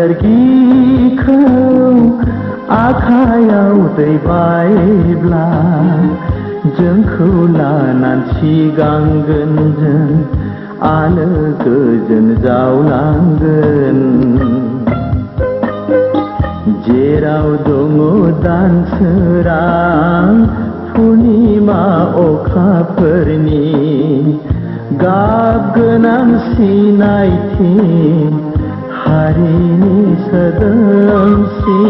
लोरगिखौ आखायाव दैबायब्ला जोंखौ लानानै सिगांगोन जों आलो गोजोन जावलांगोन। जेराव दङ दानसोरां पुर्निमा अखाफोरनि गाब गोनां सिनायथि हारिनि सोदोमस्रि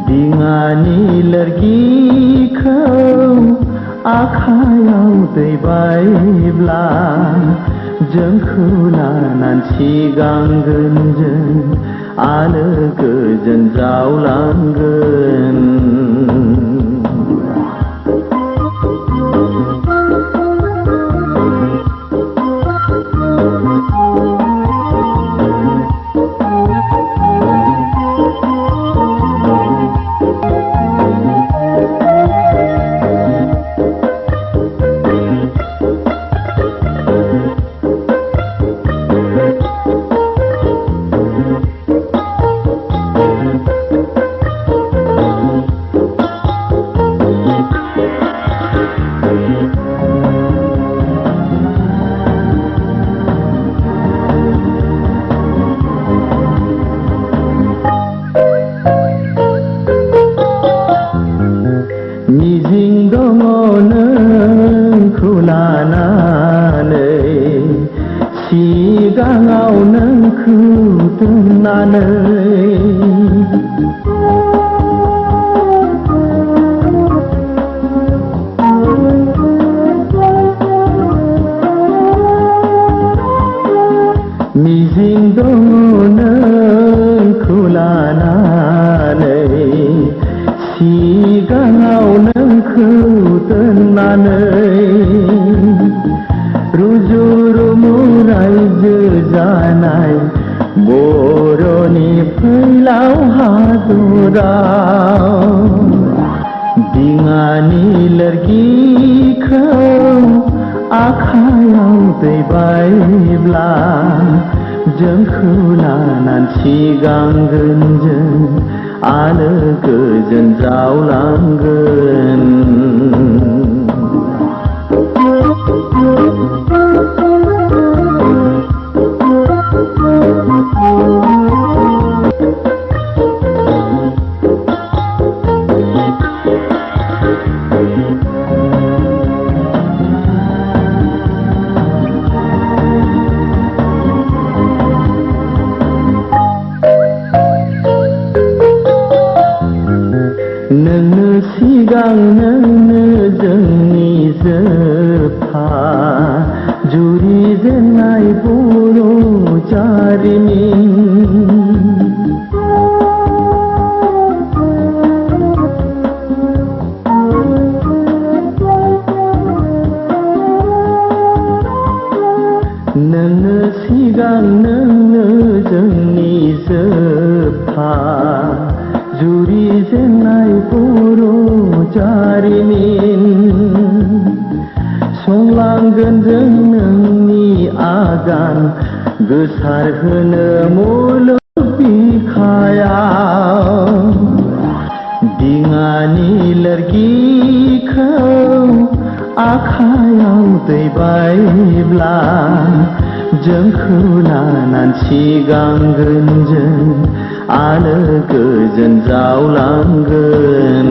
दिङानि लोरगिखौ आखायाव दैबायब्ला जोंखौ लानानै सिगांगोन जों आलो गोजोन जावलांगोन। मिजिं दङ नोंखौ लानानै सिगाङाव नोंखौ दोननानै मिजिं दङ नोंखौ लानानै सिगाङाव नोंखौ दोननानै रुजु रुमु रायजो जानाय बर'नि फैलाव हादराव दिङानि लोरगिखौ आखायाव दैबायब्ला जोंखौ लानानै सिगांगोन जों आलो गोजोन जावलांगोन। नोंनो सिगां नोंनो जोंनि जोबथा जुरिजेननाय बर' जारिमिन नोंनो सिगां नोंनो जोंनि जोबथा जुरिजेननाय बर' जारिमिन संलांगोन जों नोंनि आगान गोसारहोनो मुलुग बिखायाव दिङानि लोरगिखौ आखायाव दैबायब्ला जोंखौ लानानै सिगांगोन जों आलो गोजोन जावलांगोन।